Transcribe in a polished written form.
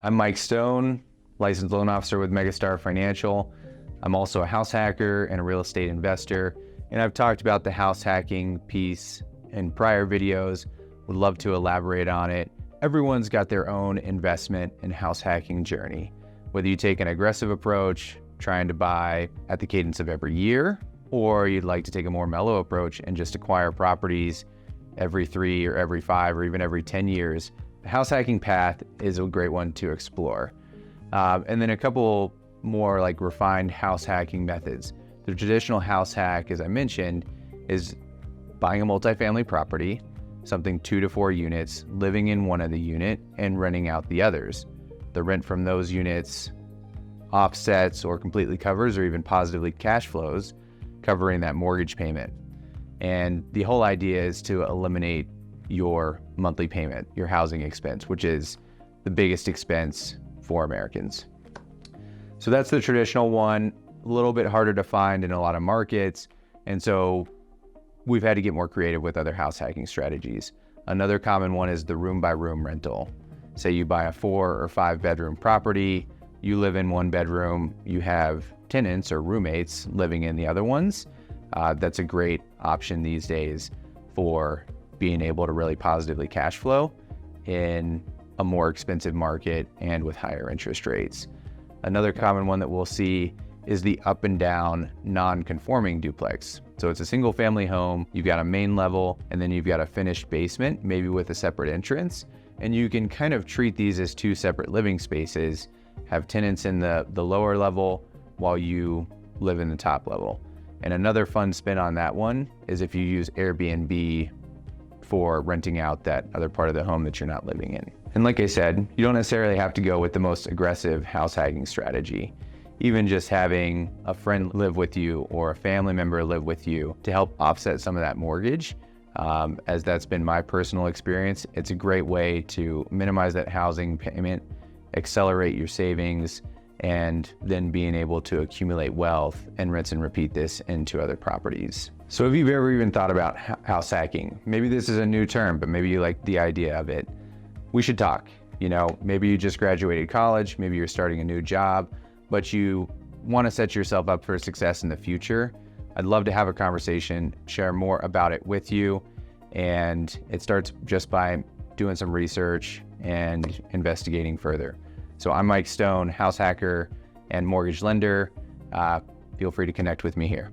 I'm Mike Stone, licensed loan officer with Megastar Financial. I'm also a house hacker and a real estate investor, and I've talked about the house hacking piece in prior videos. Would love to elaborate on it. Everyone's got their own investment and house hacking journey. Whether you take an aggressive approach, trying to buy at the cadence of every year, or you'd like to take a more mellow approach and just acquire properties every 3 or every 5 or even every 10 years, the house hacking path is a great one to explore. And then a couple more like refined house hacking methods. The traditional house hack, as I mentioned, is buying a multifamily property, something 2 to 4 units, living in one of the unit and renting out the others. The rent from those units offsets or completely covers or even positively cash flows, covering that mortgage payment. And the whole idea is to eliminate your monthly payment, your housing expense, which is the biggest expense for Americans. So that's the traditional one, a little bit harder to find in a lot of markets. And so we've had to get more creative with other house hacking strategies. Another common one is the room by room rental. Say you buy a 4 or 5 bedroom property, you live in one bedroom, you have tenants or roommates living in the other ones. That's a great option these days for being able to really positively cash flow in a more expensive market and with higher interest rates. Another common one that we'll see is the up and down non-conforming duplex. So it's a single family home, you've got a main level, and then you've got a finished basement, maybe with a separate entrance. And you can kind of treat these as 2 separate living spaces, have tenants in the lower level while you live in the top level. And another fun spin on that one is if you use Airbnb for renting out that other part of the home that you're not living in. And like I said, you don't necessarily have to go with the most aggressive house hacking strategy. Even just having a friend live with you or a family member live with you to help offset some of that mortgage, as that's been my personal experience, it's a great way to minimize that housing payment, accelerate your savings, and then being able to accumulate wealth and rinse and repeat this into other properties. So if you've ever even thought about house hacking, maybe this is a new term, but maybe you like the idea of it, we should talk. You know, maybe you just graduated college, maybe you're starting a new job, but you want to set yourself up for success in the future. I'd love to have a conversation, share more about it with you. And it starts just by doing some research and investigating further. So I'm Mike Stone, house hacker and mortgage lender. Feel free to connect with me here.